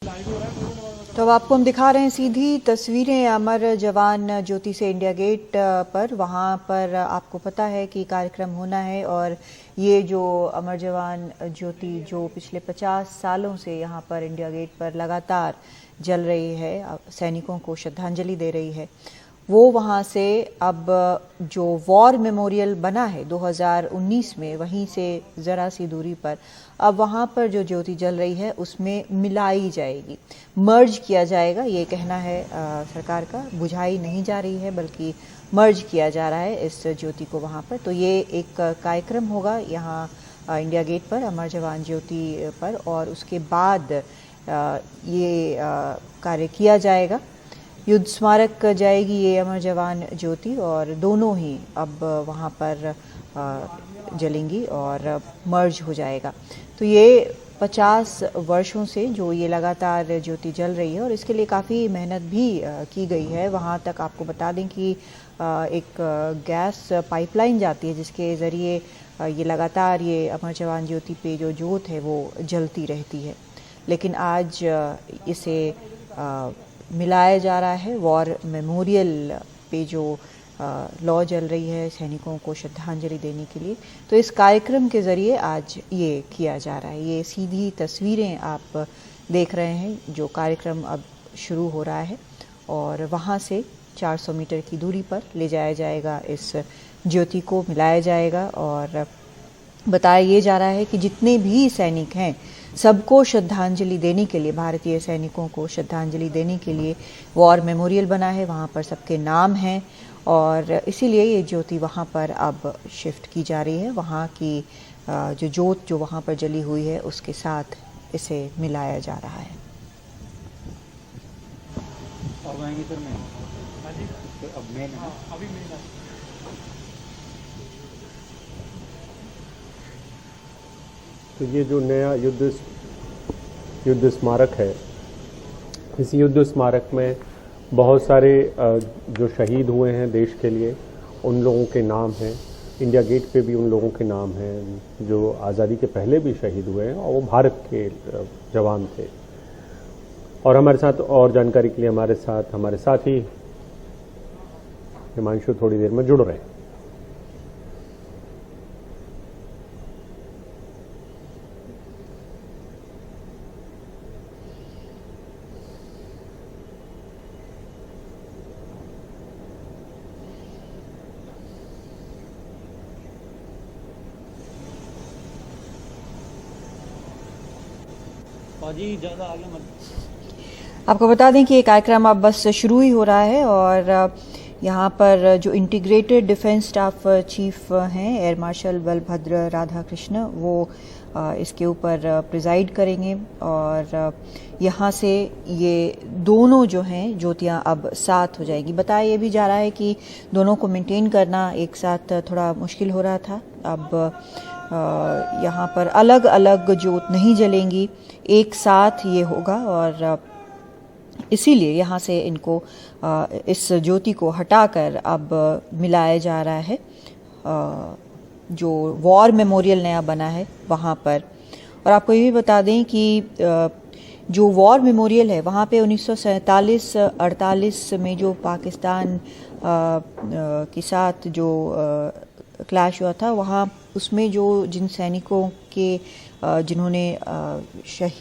तो अब आपको हम दिखा रहे हैं सीधी तस्वीरें अमर जवान ज्योति से इंडिया गेट पर। वहाँ पर आपको पता है कि कार्यक्रम होना है और ये जो अमर जवान ज्योति जो पिछले 50 सालों से यहाँ पर इंडिया गेट पर लगातार जल रही है, सैनिकों को श्रद्धांजलि दे रही है, वो वहाँ से अब जो वॉर मेमोरियल बना है 2019 में, वहीं से ज़रा सी दूरी पर अब वहाँ पर जो ज्योति जल रही है उसमें मिलाई जाएगी, मर्ज किया जाएगा। ये कहना है सरकार का। बुझाई नहीं जा रही है बल्कि मर्ज किया जा रहा है इस ज्योति को वहाँ पर। तो ये एक कार्यक्रम होगा यहाँ इंडिया गेट पर अमर जवान ज्योति पर, और उसके बाद ये कार्य किया जाएगा। युद्ध स्मारक जाएगी ये अमर जवान ज्योति और दोनों ही अब वहाँ पर जलेंगी और मर्ज हो जाएगा। तो ये 50 वर्षों से जो ये लगातार ज्योति जल रही है और इसके लिए काफ़ी मेहनत भी की गई है। वहाँ तक आपको बता दें कि एक गैस पाइपलाइन जाती है जिसके ज़रिए ये लगातार ये अमर जवान ज्योति पे जो जोत है वो जलती रहती है। लेकिन आज इसे मिलाया जा रहा है वॉर मेमोरियल पे जो लौ जल रही है सैनिकों को श्रद्धांजलि देने के लिए। तो इस कार्यक्रम के ज़रिए आज ये किया जा रहा है। ये सीधी तस्वीरें आप देख रहे हैं। जो कार्यक्रम अब शुरू हो रहा है और वहाँ से 400 मीटर की दूरी पर ले जाया जाएगा, इस ज्योति को मिलाया जाएगा। और बताया ये जा रहा है कि जितने भी सैनिक हैं सबको श्रद्धांजलि देने के लिए, भारतीय सैनिकों को श्रद्धांजलि देने के लिए वॉर मेमोरियल बना है, वहाँ पर सबके नाम हैं और इसीलिए ये ज्योति वहाँ पर अब शिफ्ट की जा रही है। वहाँ की जो जोत जो वहाँ पर जली हुई है उसके साथ इसे मिलाया जा रहा है। तो ये जो नया युद्ध स्मारक है, इस युद्ध स्मारक में बहुत सारे जो शहीद हुए हैं देश के लिए उन लोगों के नाम हैं। इंडिया गेट पे भी उन लोगों के नाम हैं जो आज़ादी के पहले भी शहीद हुए हैं और वो भारत के जवान थे। और हमारे साथ और जानकारी के लिए हमारे साथ ही हिमांशु थोड़ी देर में जुड़ रहे हैं। ज़्यादा आगे मत। आपको बता दें कि ये कार्यक्रम अब बस शुरू ही हो रहा है और यहाँ पर जो इंटीग्रेटेड डिफेंस स्टाफ चीफ हैं एयर मार्शल बलभद्र राधाकृष्ण, वो इसके ऊपर प्रिजाइड करेंगे। और यहाँ से ये दोनों जो हैं ज्योतियाँ अब साथ हो जाएगी। बताया ये भी जा रहा है कि दोनों को मेंटेन करना एक साथ थोड़ा मुश्किल हो रहा था। अब यहाँ पर अलग अलग ज्योत नहीं जलेंगी, एक साथ ये होगा और इसीलिए यहाँ से इनको इस ज्योति को हटाकर अब मिलाया जा रहा है जो वॉर मेमोरियल नया बना है वहाँ पर। और आपको ये भी बता दें कि जो वॉर मेमोरियल है वहाँ पे 1947-48 में जो पाकिस्तान के साथ जो क्लैश हुआ था, वहाँ उसमें जो जिन सैनिकों के जिन्होंने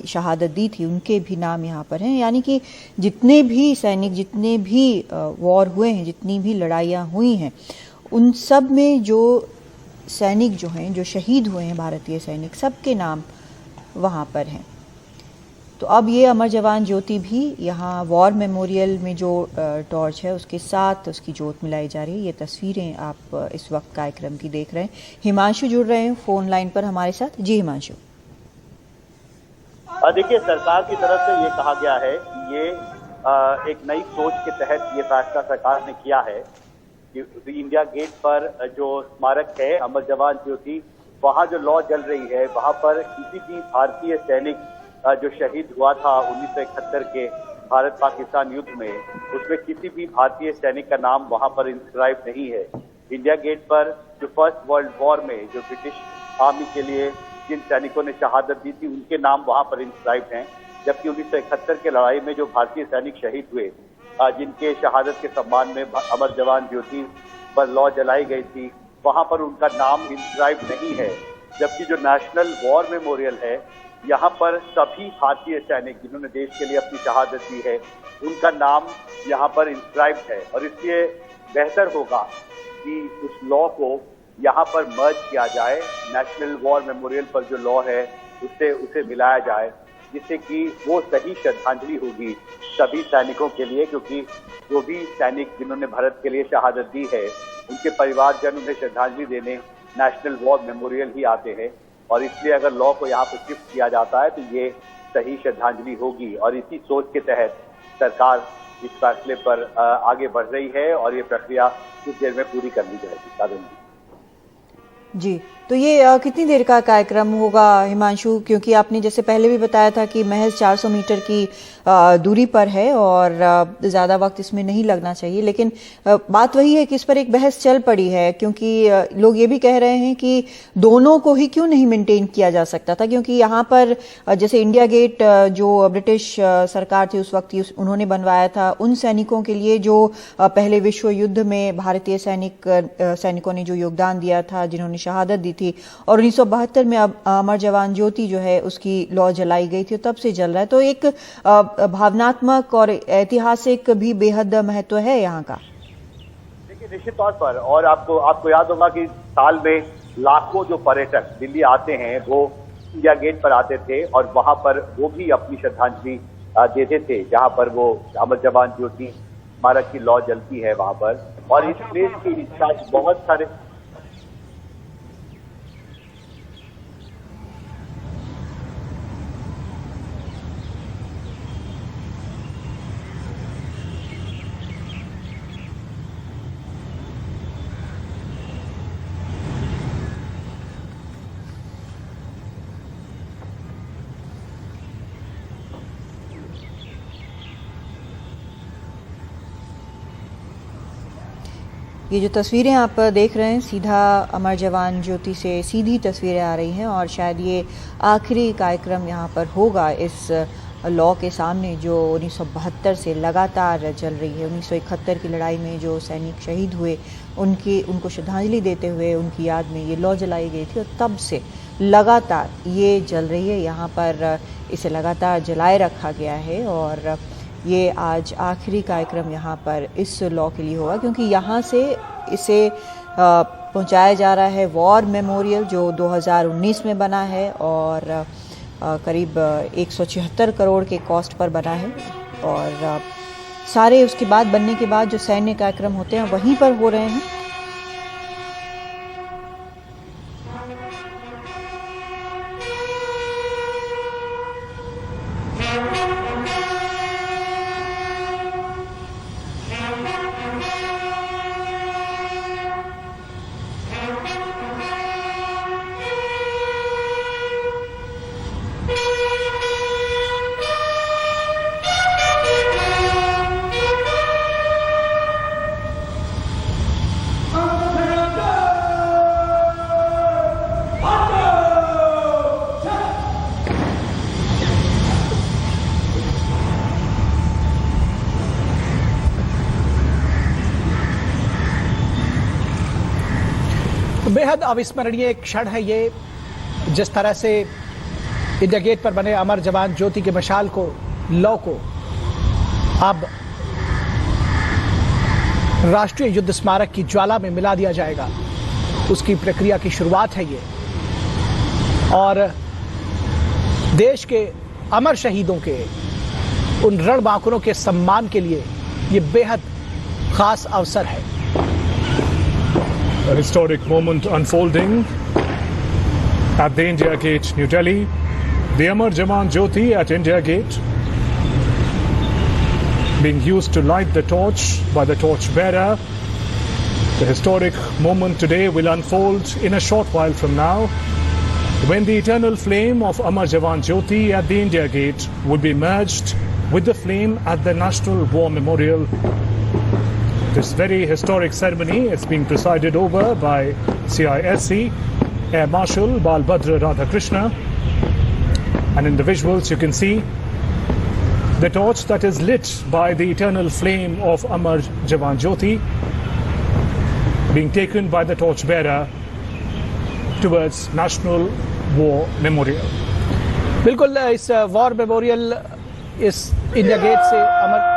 शहादत दी थी उनके भी नाम यहाँ पर हैं। यानी कि जितने भी सैनिक, जितने भी वॉर हुए हैं, जितनी भी लड़ाइयाँ हुई हैं, उन सब में जो सैनिक जो हैं, जो शहीद हुए हैं भारतीय सैनिक, सबके नाम वहाँ पर हैं। तो अब ये अमर जवान ज्योति भी यहाँ वॉर मेमोरियल में जो टॉर्च है उसके साथ उसकी जोत मिलाई जा रही है। ये तस्वीरें आप इस वक्त कार्यक्रम की देख रहे हैं। हिमांशु जुड़ रहे हैं फोन लाइन पर हमारे साथ। जी हिमांशु। देखिए, सरकार की तरफ से ये कहा गया है कि ये एक नई सोच के तहत ये फैसला सरकार ने किया है कि इंडिया गेट पर जो स्मारक है अमर जवान ज्योति, वहाँ जो लौ जल रही है वहाँ पर किसी भी भारतीय सैनिक जो शहीद हुआ था 1971 के भारत पाकिस्तान युद्ध में, उसमें किसी भी भारतीय सैनिक का नाम वहां पर इंस्क्राइब नहीं है। इंडिया गेट पर जो फर्स्ट वर्ल्ड वॉर में जो ब्रिटिश आर्मी के लिए जिन सैनिकों ने शहादत दी थी उनके नाम वहां पर इंस्क्राइब हैं। जबकि 1971 के लड़ाई में जो भारतीय सैनिक शहीद हुए, जिनके शहादत के सम्मान में अमर जवान ज्योति पर लौ जलाई गई थी, वहां पर उनका नाम इंस्क्राइब नहीं है। जबकि जो नेशनल वॉर मेमोरियल है, यहाँ पर सभी भारतीय सैनिक जिन्होंने देश के लिए अपनी शहादत दी है, उनका नाम यहाँ पर इंस्क्राइब है। और इसलिए बेहतर होगा कि उस लॉ को यहाँ पर मर्ज किया जाए, नेशनल वॉर मेमोरियल पर जो लॉ है उसे मिलाया जाए, जिससे कि वो सही श्रद्धांजलि होगी सभी सैनिकों के लिए। क्योंकि जो भी सैनिक जिन्होंने भारत के लिए शहादत दी है, उनके परिवारजन उन्हें श्रद्धांजलि देने नेशनल वॉर मेमोरियल ही आते हैं। और इसलिए अगर लॉ को यहाँ पर शिफ्ट किया जाता है तो ये सही श्रद्धांजलि होगी। और इसी सोच के तहत सरकार इस फैसले पर आगे बढ़ रही है और ये प्रक्रिया कुछ देर में पूरी कर ली जाएगी। कादम्बरी जी, तो ये कितनी देर का कार्यक्रम होगा हिमांशु? क्योंकि आपने जैसे पहले भी बताया था कि महज 400 मीटर की दूरी पर है और ज़्यादा वक्त इसमें नहीं लगना चाहिए, लेकिन बात वही है कि इस पर एक बहस चल पड़ी है। क्योंकि लोग ये भी कह रहे हैं कि दोनों को ही क्यों नहीं मेंटेन किया जा सकता था, क्योंकि यहाँ पर जैसे इंडिया गेट जो ब्रिटिश सरकार थी उस वक्त उन्होंने बनवाया था, उन सैनिकों के लिए जो पहले विश्व युद्ध में भारतीय सैनिकों ने जो योगदान दिया था, जिन्होंने शहादत दी थी, और 1972 में अब अमर जवान ज्योति जो है उसकी लौ जलाई गई थी, तब से जल रहा है। तो एक भावनात्मक और ऐतिहासिक भी बेहद महत्व है यहाँ का। देखिए, निश्चित तौर पर, और आपको याद होगा कि साल में लाखों जो पर्यटक दिल्ली आते हैं वो इंडिया गेट पर आते थे और वहां पर वो भी अपनी श्रद्धांजलि देते थे, जहां पर वो अमर जवान ज्योति स्मारक की लौ जलती है वहां पर। और इस प्लेस के इंचार्ज बहुत सारे ये जो तस्वीरें आप देख रहे हैं, सीधा अमर जवान ज्योति से सीधी तस्वीरें आ रही हैं और शायद ये आखिरी कार्यक्रम यहाँ पर होगा इस लॉ के सामने जो 1972 से लगातार चल रही है। 1971 की लड़ाई में जो सैनिक शहीद हुए उनको श्रद्धांजलि देते हुए उनकी याद में ये लॉ जलाई गई थी और तब से लगातार ये जल रही है। यहाँ पर इसे लगातार जलाए रखा गया है और ये आज आखिरी कार्यक्रम यहाँ पर इस लॉ के लिए होगा, क्योंकि यहाँ से इसे पहुँचाया जा रहा है वॉर मेमोरियल जो 2019 में बना है और करीब 176 करोड़ के कॉस्ट पर बना है। और सारे उसके बाद बनने के बाद जो सैन्य कार्यक्रम होते हैं वहीं पर हो रहे हैं। बेहद अविस्मरणीय क्षण है ये, जिस तरह से इंडिया गेट पर बने अमर जवान ज्योति के मशाल को, लॉ को अब राष्ट्रीय युद्ध स्मारक की ज्वाला में मिला दिया जाएगा। उसकी प्रक्रिया की शुरुआत है ये, और देश के अमर शहीदों के उन रणबांकुरों के सम्मान के लिए ये बेहद खास अवसर है। A historic moment unfolding at the India Gate, New Delhi. The Amar Jawan Jyoti at India Gate being used to light the torch by the torch bearer. The historic moment today will unfold in a short while from now, when the eternal flame of Amar Jawan Jyoti at the India Gate will be merged with the flame at the National War Memorial. This very historic ceremony is being presided over by CISC Air Marshal Balbhadra Radhakrishna, and in the visuals you can see the torch that is lit by the eternal flame of Amar Jawan Jyoti being taken by the torchbearer towards National War Memorial. बिल्कुल इस war memorial इस India gate से अमर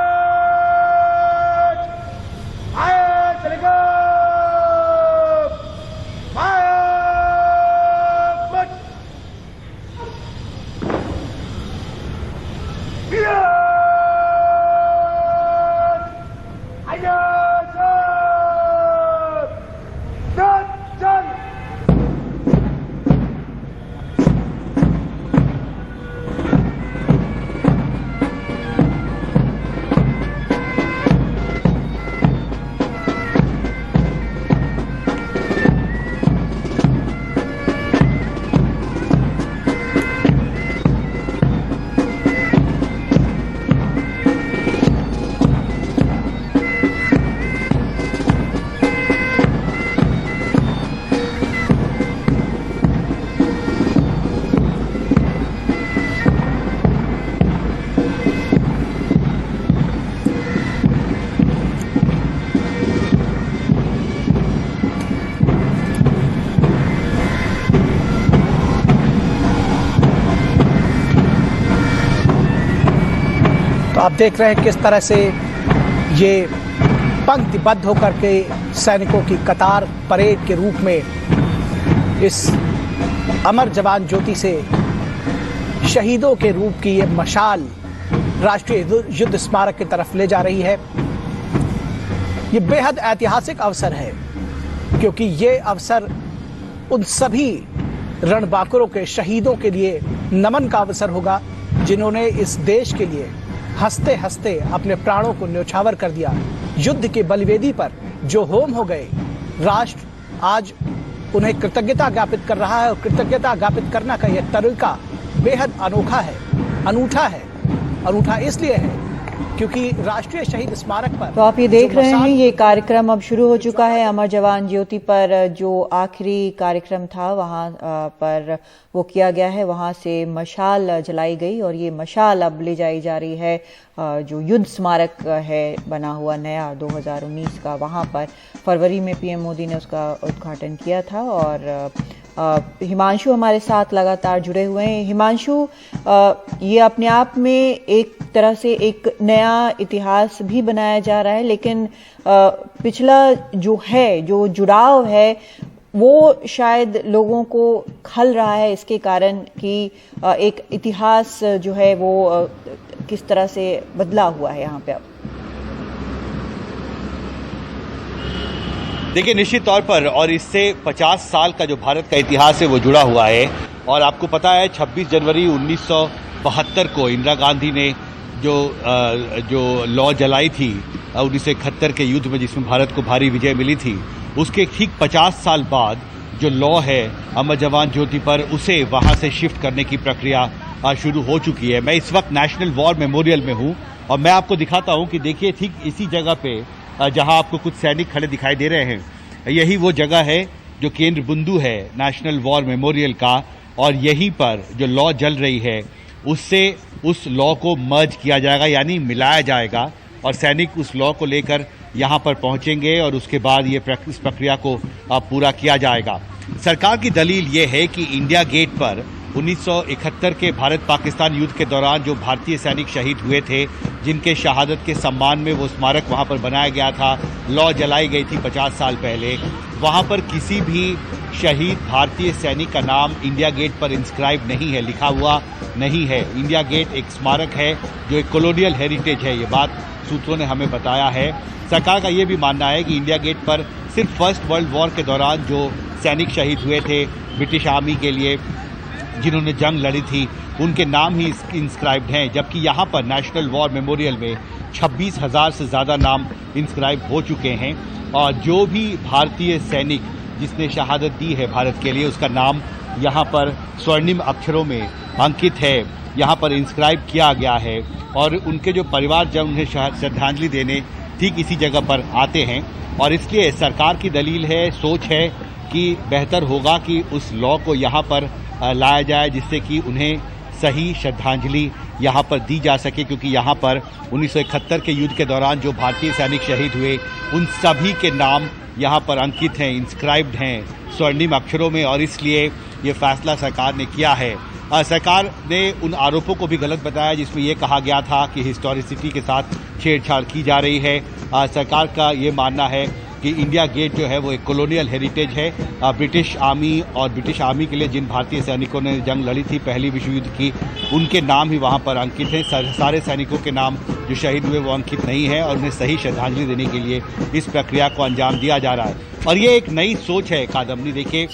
आप देख रहे हैं किस तरह से ये पंक्तिबद्ध होकर के सैनिकों की कतार परेड के रूप में इस अमर जवान ज्योति से शहीदों के रूप की ये मशाल राष्ट्रीय युद्ध स्मारक की तरफ ले जा रही है। ये बेहद ऐतिहासिक अवसर है क्योंकि ये अवसर उन सभी रणबांकुरों के शहीदों के लिए नमन का अवसर होगा जिन्होंने इस देश के लिए हंसते हंसते अपने प्राणों को न्यौछावर कर दिया। युद्ध की बलिवेदी पर जो होम हो गए, राष्ट्र आज उन्हें कृतज्ञता ज्ञापित कर रहा है और कृतज्ञता ज्ञापित करना का यह तरीका बेहद अनोखा है, अनूठा है। अनूठा इसलिए है क्योंकि राष्ट्रीय शहीद स्मारक पर तो आप ये देख रहे हैं, ये कार्यक्रम अब शुरू हो चुका है। अमर जवान ज्योति पर जो आखिरी कार्यक्रम था वहां पर वो किया गया है, वहां से मशाल जलाई गई और ये मशाल अब ले जाई जा रही है जो युद्ध स्मारक है बना हुआ नया 2019 का, वहां पर फरवरी में पीएम मोदी ने उसका उद्घाटन किया था। और हिमांशु हमारे साथ लगातार जुड़े हुए हैं। हिमांशु, ये अपने आप में एक तरह से एक नया इतिहास भी बनाया जा रहा है, लेकिन पिछला जो है, जो जुड़ाव है, वो शायद लोगों को खल रहा है इसके कारण कि एक इतिहास जो है वो किस तरह से बदला हुआ है यहाँ पे अब। देखिए, निश्चित तौर पर और इससे 50 साल का जो भारत का इतिहास है वो जुड़ा हुआ है। और आपको पता है 26 जनवरी 1972 को इंदिरा गांधी ने जो लॉ जलाई थी 1971 के युद्ध में, जिसमें भारत को भारी विजय मिली थी, उसके ठीक 50 साल बाद जो लॉ है अमर जवान ज्योति पर, उसे वहां से शिफ्ट करने की प्रक्रिया शुरू हो चुकी है। मैं इस वक्त नेशनल वॉर मेमोरियल में हूं और मैं आपको दिखाता हूं कि देखिए ठीक इसी जगह पे जहां आपको कुछ सैनिक खड़े दिखाई दे रहे हैं, यही वो जगह है जो केंद्र बिंदु है नेशनल वॉर मेमोरियल का। और यहीं पर जो लॉ जल रही है उससे उस लॉ को मर्ज किया जाएगा, यानी मिलाया जाएगा, और सैनिक उस लॉ को लेकर यहां पर पहुंचेंगे और उसके बाद ये इस प्रक्रिया को पूरा किया जाएगा। सरकार की दलील ये है कि इंडिया गेट पर 1971 के भारत पाकिस्तान युद्ध के दौरान जो भारतीय सैनिक शहीद हुए थे, जिनके शहादत के सम्मान में वो स्मारक वहां पर बनाया गया था, लॉ जलाई गई थी 50 साल पहले, वहां पर किसी भी शहीद भारतीय सैनिक का नाम इंडिया गेट पर इंस्क्राइब नहीं है, लिखा हुआ नहीं है। इंडिया गेट एक स्मारक है जो एक कॉलोनियल हेरिटेज है, ये बात सूत्रों ने हमें बताया है। सरकार का ये भी मानना है कि इंडिया गेट पर सिर्फ फर्स्ट वर्ल्ड वॉर के दौरान जो सैनिक शहीद हुए थे ब्रिटिश आर्मी के लिए, जिन्होंने जंग लड़ी थी, उनके नाम ही इंस्क्राइब्ड हैं, जबकि यहाँ पर नेशनल वॉर मेमोरियल में 26,000 से ज़्यादा नाम इंस्क्राइब हो चुके हैं। और जो भी भारतीय सैनिक जिसने शहादत दी है भारत के लिए, उसका नाम यहाँ पर स्वर्णिम अक्षरों में अंकित है, यहाँ पर इंस्क्राइब किया गया है। और उनके जो परिवारजन उन्हें श्रद्धांजलि देने ठीक इसी जगह पर आते हैं। और इसलिए सरकार की दलील है, सोच है कि बेहतर होगा कि उस लॉ को यहाँ पर लाया जाए, जिससे कि उन्हें सही श्रद्धांजलि यहाँ पर दी जा सके, क्योंकि यहाँ पर 1971 के युद्ध के दौरान जो भारतीय सैनिक शहीद हुए उन सभी के नाम यहाँ पर अंकित हैं, इंस्क्राइब्ड हैं स्वर्णिम अक्षरों में, और इसलिए ये फैसला सरकार ने किया है। सरकार ने उन आरोपों को भी गलत बताया जिसमें ये कहा गया था कि हिस्टोरिसिटी के साथ छेड़छाड़ की जा रही है। सरकार का ये मानना है कि इंडिया गेट जो है वो एक कॉलोनियल हेरिटेज है। ब्रिटिश आर्मी और ब्रिटिश आर्मी के लिए जिन भारतीय सैनिकों ने जंग लड़ी थी पहली विश्व युद्ध की, उनके नाम ही वहाँ पर अंकित हैं। सारे सैनिकों के नाम जो शहीद हुए वो अंकित नहीं है, और उन्हें सही श्रद्धांजलि देने के लिए इस प्रक्रिया को अंजाम दिया जा रहा है। और ये एक नई सोच है कादम्बनी। देखिए,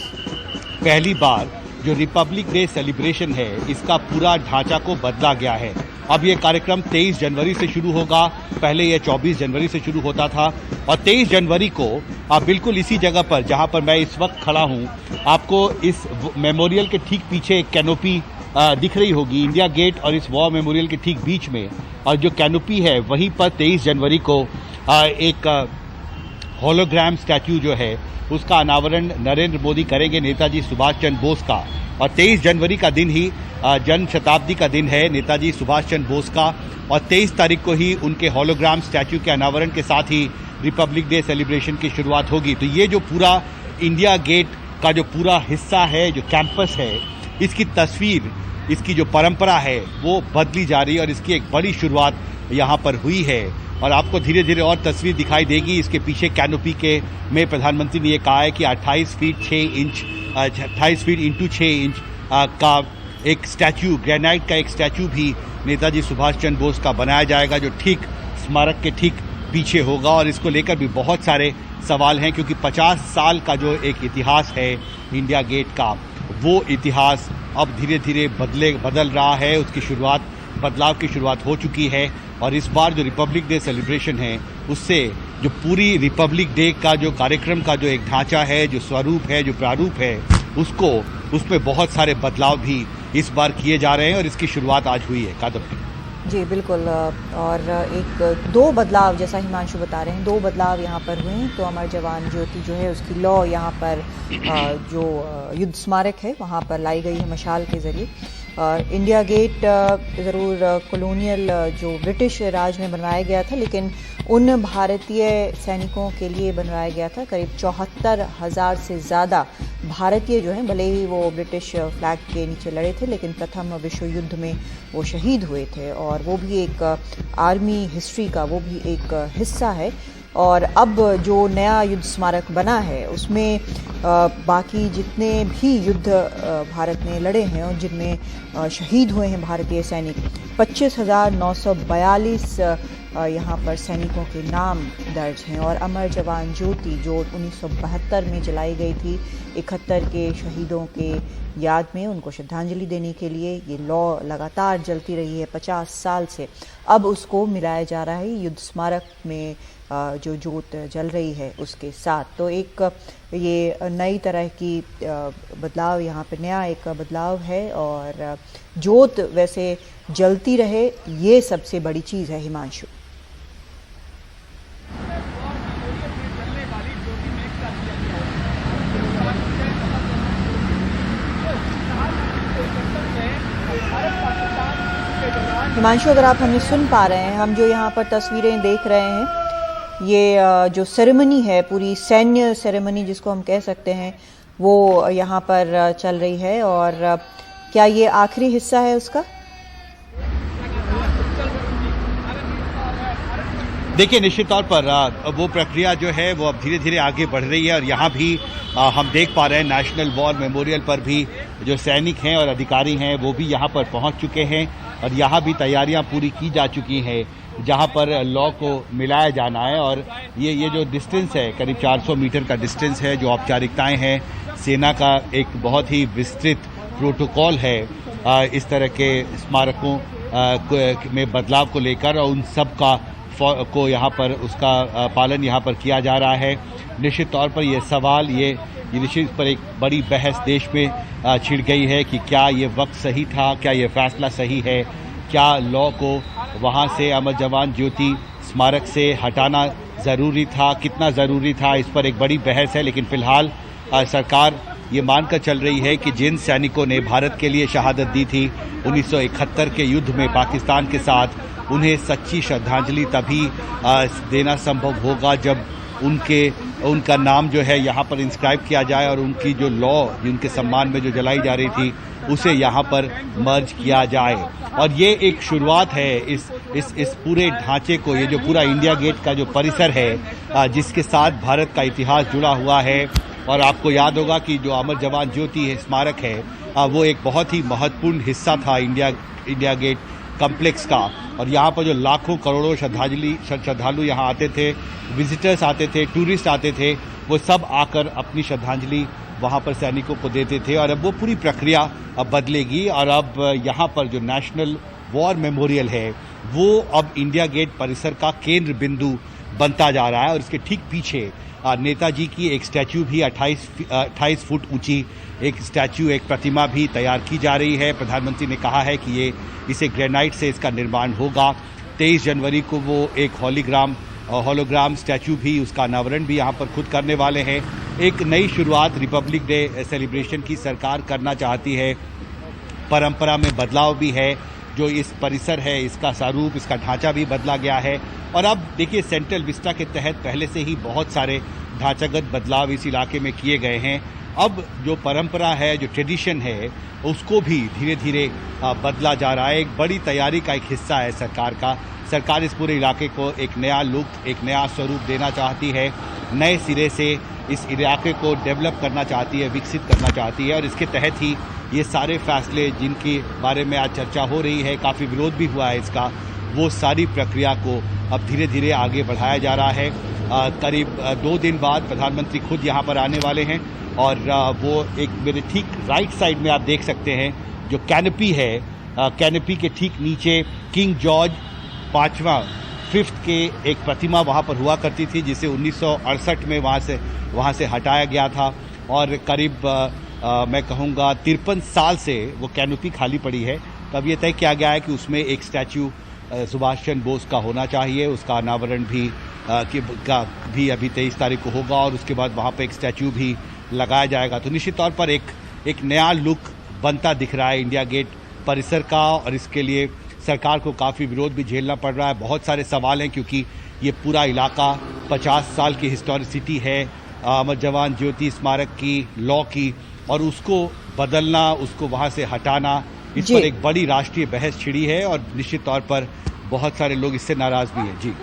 पहली बार जो रिपब्लिक डे सेलिब्रेशन है इसका पूरा ढांचा को बदला गया है। अब ये कार्यक्रम 23 जनवरी से शुरू होगा, पहले ये 24 जनवरी से शुरू होता था, और 23 जनवरी को आप बिल्कुल इसी जगह पर जहां पर मैं इस वक्त खड़ा हूं, आपको इस मेमोरियल के ठीक पीछे एक कैनोपी दिख रही होगी, इंडिया गेट और इस वॉर मेमोरियल के ठीक बीच में, और जो कैनोपी है वहीं पर 23 जनवरी को एक होलोग्राम स्टैच्यू जो है उसका अनावरण नरेंद्र मोदी करेंगे, नेताजी सुभाष चंद्र बोस का। और 23 जनवरी का दिन ही जन्म शताब्दी का दिन है नेताजी सुभाष चंद्र बोस का, और 23 तारीख को ही उनके होलोग्राम स्टैच्यू के अनावरण के साथ ही रिपब्लिक डे सेलिब्रेशन की शुरुआत होगी। तो ये जो पूरा इंडिया गेट का जो पूरा हिस्सा है, जो कैंपस है, इसकी तस्वीर, इसकी जो परंपरा है वो बदली जा रही है, और इसकी एक बड़ी शुरुआत यहाँ पर हुई है। और आपको धीरे धीरे और तस्वीर दिखाई देगी। इसके पीछे कैनोपी के में प्रधानमंत्री ने ये कहा है कि 28 feet 6 inch 28 feet into 6 inch का एक स्टैच्यू, ग्रेनाइट का एक स्टैच्यू भी नेताजी सुभाष चंद्र बोस का बनाया जाएगा, जो ठीक स्मारक के ठीक पीछे होगा। और इसको लेकर भी बहुत सारे सवाल हैं, क्योंकि 50 साल का जो एक इतिहास है इंडिया गेट का, वो इतिहास अब धीरे धीरे बदल रहा है। उसकी शुरुआत, बदलाव की शुरुआत हो चुकी है। और इस बार जो रिपब्लिक डे सेलिब्रेशन है, उससे जो पूरी रिपब्लिक डे का जो कार्यक्रम का जो एक ढांचा है, जो स्वरूप है, जो प्रारूप है, उसमें बहुत सारे बदलाव भी इस बार किए जा रहे हैं, और इसकी शुरुआत आज हुई है। कादम्बनी जी बिल्कुल। और एक दो बदलाव, जैसा हिमांशु बता रहे हैं, दो बदलाव यहाँ पर हुए हैं। तो अमर जवान ज्योति जो है उसकी लॉ यहाँ पर जो युद्ध स्मारक है वहाँ पर लाई गई है मशाल के जरिए। इंडिया गेट ज़रूर कॉलोनियल जो ब्रिटिश राज में बनवाया गया था, लेकिन उन भारतीय सैनिकों के लिए बनवाया गया था। करीब 74,000 से ज़्यादा भारतीय जो हैं, भले ही वो ब्रिटिश फ्लैग के नीचे लड़े थे, लेकिन प्रथम विश्व युद्ध में वो शहीद हुए थे, और वो भी एक आर्मी हिस्ट्री का वो भी एक हिस्सा है। और अब जो नया युद्ध स्मारक बना है उसमें बाकी जितने भी युद्ध भारत ने लड़े हैं और जिनमें शहीद हुए हैं भारतीय सैनिक, 25,942 यहाँ पर सैनिकों के नाम दर्ज हैं। और अमर जवान ज्योति जो 1972 में जलाई गई थी 71 के शहीदों के याद में, उनको श्रद्धांजलि देने के लिए ये लॉ लगातार जलती रही है 50 साल से। अब उसको मिलाया जा रहा है युद्ध स्मारक में जो जोत जल रही है उसके साथ। तो एक ये नई तरह की बदलाव, यहाँ पे नया एक बदलाव है, और जोत वैसे जलती रहे, ये सबसे बड़ी चीज़ है हिमांशु। हिमांशु, अगर आप हमें सुन पा रहे हैं, हम जो यहाँ पर तस्वीरें देख रहे हैं, ये जो सेरेमनी है, पूरी सैन्य सेरेमनी जिसको हम कह सकते हैं, वो यहाँ पर चल रही है। और क्या ये आखिरी हिस्सा है उसका? देखिए, निश्चित तौर पर वो प्रक्रिया जो है वो अब धीरे धीरे आगे बढ़ रही है, और यहाँ भी हम देख पा रहे हैं नेशनल वॉर मेमोरियल पर भी जो सैनिक हैं और अधिकारी हैं वो भी यहाँ पर पहुँच चुके हैं, और यहाँ भी तैयारियाँ पूरी की जा चुकी हैं जहाँ पर लॉ को मिलाया जाना है। और ये जो डिस्टेंस है, करीब 400 मीटर का डिस्टेंस है, जो औपचारिकताएँ हैं, सेना का एक बहुत ही विस्तृत प्रोटोकॉल है इस तरह के स्मारकों में बदलाव को लेकर, और उन सब को यहाँ पर उसका पालन यहाँ पर किया जा रहा है। निश्चित तौर पर ये सवाल, ये निश्चित पर एक बड़ी बहस देश में छिड़ गई है कि क्या ये वक्त सही था, क्या ये फैसला सही है, क्या लॉ को वहाँ से अमर जवान ज्योति स्मारक से हटाना ज़रूरी था, कितना ज़रूरी था, इस पर एक बड़ी बहस है। लेकिन फ़िलहाल सरकार ये मानकर चल रही है कि जिन सैनिकों ने भारत के लिए शहादत दी थी 1971 के युद्ध में पाकिस्तान के साथ, उन्हें सच्ची श्रद्धांजलि तभी देना संभव होगा जब उनका नाम जो है यहाँ पर इंस्क्राइब किया जाए और उनकी जो लॉ उनके सम्मान में जो जलाई जा रही थी उसे यहाँ पर मर्ज किया जाए। और ये एक शुरुआत है इस पूरे ढांचे को, ये जो पूरा इंडिया गेट का जो परिसर है जिसके साथ भारत का इतिहास जुड़ा हुआ है। और आपको याद होगा कि जो अमर जवान ज्योति स्मारक है वो एक बहुत ही महत्वपूर्ण हिस्सा था इंडिया गेट कॉम्प्लेक्स का। और यहाँ पर जो लाखों करोड़ों श्रद्धालु यहाँ आते थे, विजिटर्स आते थे, टूरिस्ट आते थे, वो सब आकर अपनी श्रद्धांजलि वहाँ पर सैनिकों को देते थे। और अब वो पूरी प्रक्रिया अब बदलेगी और अब यहाँ पर जो नेशनल वॉर मेमोरियल है वो अब इंडिया गेट परिसर का केंद्र बिंदु बनता जा रहा है। और इसके ठीक पीछे नेताजी की एक स्टैच्यू भी 28 फुट ऊंची एक स्टैच्यू, एक प्रतिमा भी तैयार की जा रही है। प्रधानमंत्री ने कहा है कि इसे ग्रेनाइट से इसका निर्माण होगा। 23 जनवरी को वो एक होलोग्राम स्टैच्यू भी, उसका अनावरण भी यहाँ पर खुद करने वाले हैं। एक नई शुरुआत रिपब्लिक डे सेलिब्रेशन की सरकार करना चाहती है। परंपरा में बदलाव भी है, जो इस परिसर है इसका स्वरूप, इसका ढांचा भी बदला गया है। और अब देखिए सेंट्रल विस्टा के तहत पहले से ही बहुत सारे ढांचागत बदलाव इस इलाके में किए गए हैं। अब जो परंपरा है, जो ट्रेडिशन है, उसको भी धीरे धीरे बदला जा रहा है। एक बड़ी तैयारी का एक हिस्सा है सरकार का। सरकार इस पूरे इलाके को एक नया लुक, एक नया स्वरूप देना चाहती है, नए सिरे से इस इलाके को डेवलप करना चाहती है, विकसित करना चाहती है। और इसके तहत ही ये सारे फैसले जिनके बारे में आज चर्चा हो रही है, काफ़ी विरोध भी हुआ है इसका, वो सारी प्रक्रिया को अब धीरे धीरे आगे बढ़ाया जा रहा है। करीब 2 दिन बाद प्रधानमंत्री खुद यहाँ पर आने वाले हैं। और वो एक मेरे ठीक राइट साइड में आप देख सकते हैं जो कैनपी है, कैनपी के ठीक नीचे किंग जॉर्ज 5th के एक प्रतिमा वहाँ पर हुआ करती थी, जिसे 1968 में वहाँ से हटाया गया था। और करीब मैं कहूँगा 53 साल से वो कैनोपी खाली पड़ी है। तब ये तय किया गया है कि उसमें एक स्टैच्यू सुभाष चंद्र बोस का होना चाहिए। उसका अनावरण भी अभी 23 तारीख को होगा और उसके बाद वहाँ पे एक स्टैच्यू भी लगाया जाएगा। तो निश्चित तौर पर एक नया लुक बनता दिख रहा है इंडिया गेट परिसर का। और इसके लिए सरकार को काफ़ी विरोध भी झेलना पड़ रहा है। बहुत सारे सवाल हैं क्योंकि ये पूरा इलाका 50 साल की हिस्टोरिसिटी है अमर जवान ज्योति स्मारक की, लॉ की, और उसको बदलना, उसको वहाँ से हटाना, इस पर एक बड़ी राष्ट्रीय बहस छिड़ी है। और निश्चित तौर पर बहुत सारे लोग इससे नाराज भी हैं। जी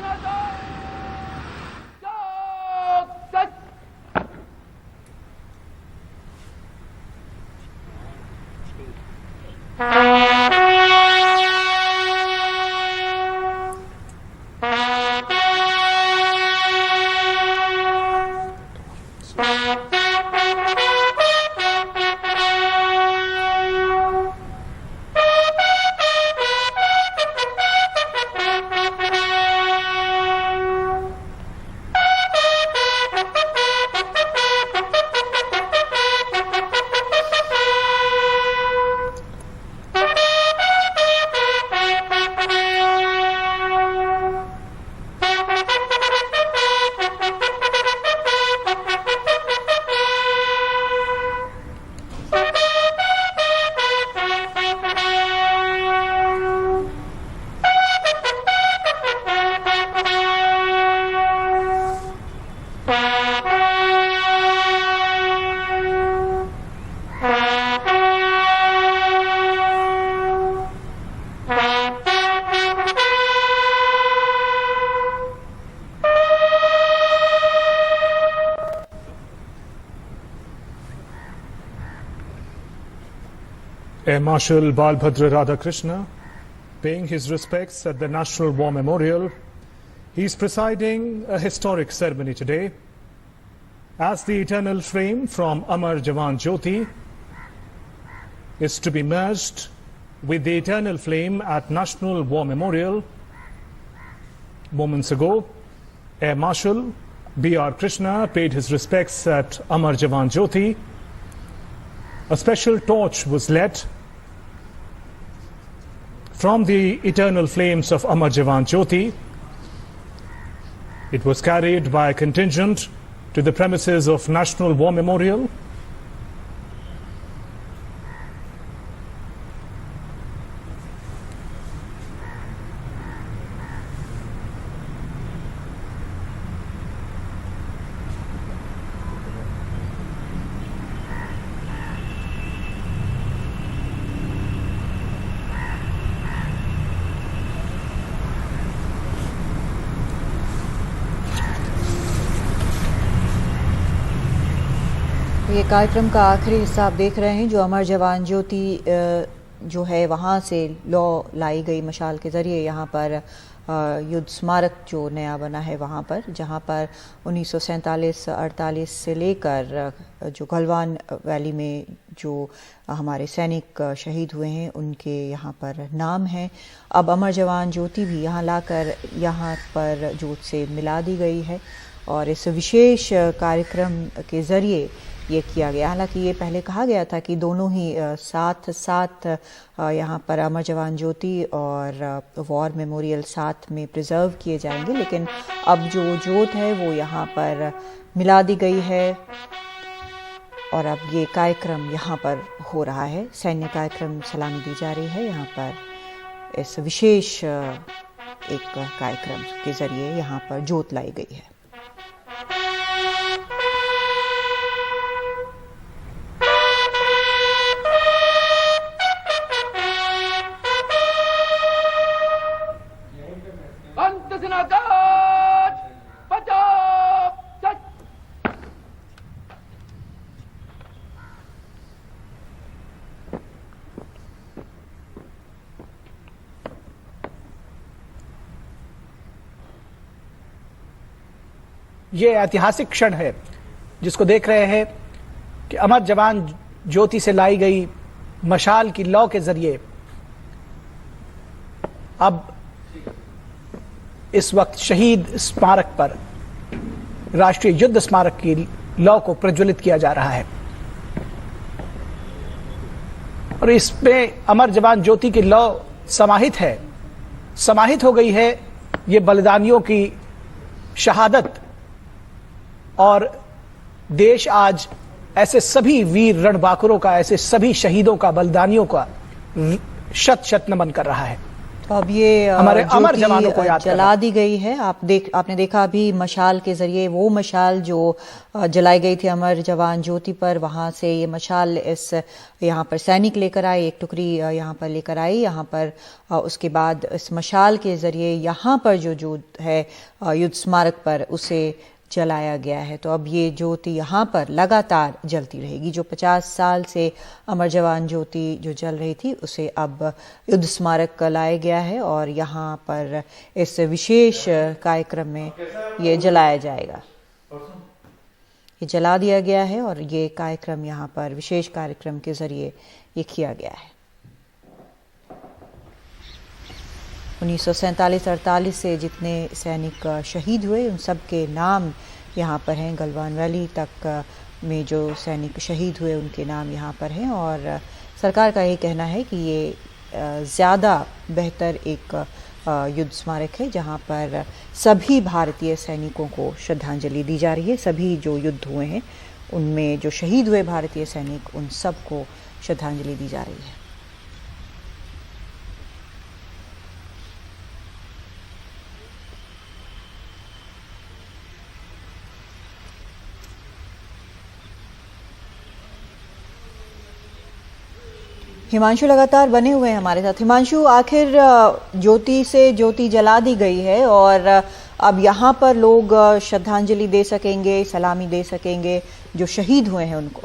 Air Marshal Balbhadra Radhakrishna paying his respects at the National War Memorial. He is presiding a historic ceremony today as the eternal flame from Amar Jawan Jyoti is to be merged with the eternal flame at National War Memorial. Moments ago, Air Marshal B.R. Krishna paid his respects at Amar Jawan Jyoti. A special torch was lit from the eternal flames of Amar Jawan Jyoti. It was carried by a contingent to the premises of National War Memorial. ये कार्यक्रम का आखिरी हिस्सा आप देख रहे हैं, जो अमर जवान ज्योति जो है वहाँ से लौ लाई गई मशाल के ज़रिए यहाँ पर युद्ध स्मारक जो नया बना है वहाँ पर, जहाँ पर 1947-48 से लेकर जो गलवान वैली में जो हमारे सैनिक शहीद हुए हैं उनके यहाँ पर नाम हैं। अब अमर जवान ज्योति भी यहाँ लाकर यहाँ पर ज्योत से मिला दी गई है और इस विशेष कार्यक्रम के ज़रिए ये किया गया। हालांकि ये पहले कहा गया था कि दोनों ही साथ साथ यहाँ पर अमर जवान ज्योति और वॉर मेमोरियल साथ में प्रिजर्व किए जाएंगे, लेकिन अब जो ज्योत है वो यहाँ पर मिला दी गई है और अब ये कार्यक्रम यहाँ पर हो रहा है। सैन्य कार्यक्रम सलामी दी जा रही है यहाँ पर। इस विशेष एक कार्यक्रम के जरिए यहाँ पर ज्योत लाई गई है। ये ऐतिहासिक क्षण है जिसको देख रहे हैं कि अमर जवान ज्योति से लाई गई मशाल की लौ के जरिए अब इस वक्त शहीद स्मारक पर, राष्ट्रीय युद्ध स्मारक की लौ को प्रज्वलित किया जा रहा है और इसमें अमर जवान ज्योति की लौ समाहित हो गई है। ये बलिदानियों की शहादत और देश आज ऐसे सभी वीर रणबांकुरों का, ऐसे सभी शहीदों का, बलिदानियों का शत शत नमन कर रहा है। तो अब ये हमारे अमर जवानों को याद जला दी गई है। आपने देखा अभी मशाल के जरिए, वो मशाल जो जलाई गई थी अमर जवान ज्योति पर, वहां से ये मशाल इस यहाँ पर सैनिक लेकर आए, एक टुकड़ी यहाँ पर लेकर आई यहाँ पर। उसके बाद इस मशाल के जरिए यहाँ पर जो है युद्ध स्मारक पर उसे जलाया गया है। तो अब ये ज्योति यहाँ पर लगातार जलती रहेगी। जो 50 साल से अमर जवान ज्योति जो जल रही थी उसे अब युद्ध स्मारक लाया गया है और यहाँ पर इस विशेष कार्यक्रम में ये जलाया जाएगा। ये जला दिया गया है और ये कार्यक्रम यहाँ पर विशेष कार्यक्रम के जरिए ये किया गया है। 1947-48 से जितने सैनिक शहीद हुए उन सब के नाम यहाँ पर हैं। गलवान वैली तक में जो सैनिक शहीद हुए उनके नाम यहाँ पर हैं और सरकार का ये कहना है कि ये ज़्यादा बेहतर एक युद्ध स्मारक है जहाँ पर सभी भारतीय सैनिकों को श्रद्धांजलि दी जा रही है। सभी जो युद्ध हुए हैं उनमें जो शहीद हुए भारतीय सैनिक, उन सबको श्रद्धांजलि दी जा रही है। हिमांशु लगातार बने हुए हैं हमारे साथ। हिमांशु, आखिर ज्योति से ज्योति जला दी गई है और अब यहाँ पर लोग श्रद्धांजलि दे सकेंगे, सलामी दे सकेंगे जो शहीद हुए हैं उनको।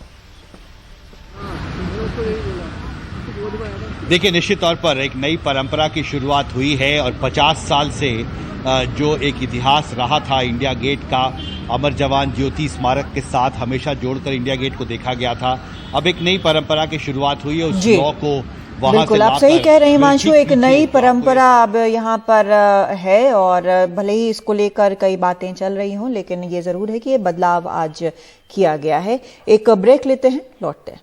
देखिए, निश्चित तौर पर एक नई परंपरा की शुरुआत हुई है और 50 साल से जो एक इतिहास रहा था इंडिया गेट का, अमर जवान ज्योति स्मारक के साथ हमेशा जोड़कर इंडिया गेट को देखा गया था। अब एक नई परंपरा की शुरुआत हुई है उस लॉ को वहां बिल्कुल, आप सही कह रहे हैं हिमांशु, एक नई परंपरा अब यहाँ पर है और भले ही इसको लेकर कई बातें चल रही हों, लेकिन ये जरूर है कि ये बदलाव आज किया गया है। एक ब्रेक लेते हैं, लौटते हैं।